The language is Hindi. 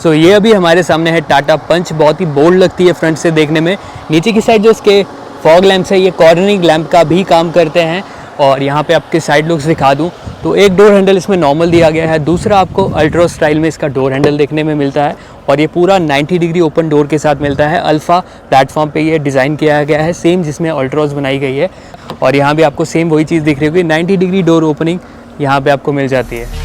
सो ये अभी हमारे सामने है टाटा पंच, बहुत ही बोल्ड लगती है फ्रंट से देखने में। नीचे की साइड जो इसके फॉग लैंप्स है ये कॉर्नरिंग लैंप का भी काम करते हैं। और यहाँ पे आपके साइड लुक्स दिखा दूँ तो एक डोर हैंडल इसमें नॉर्मल दिया गया है, दूसरा आपको अल्ट्रा स्टाइल में इसका डोर हैंडल देखने में मिलता है और ये पूरा 90 डिग्री ओपन डोर के साथ मिलता है। अल्फ़ा प्लेटफॉर्म पे ये डिज़ाइन किया गया है, सेम जिसमें अल्ट्रास बनाई गई है। और यहाँ भी आपको सेम वही चीज़ दिख रही होगी, 90 डिग्री डोर ओपनिंग यहाँ पे आपको मिल जाती है।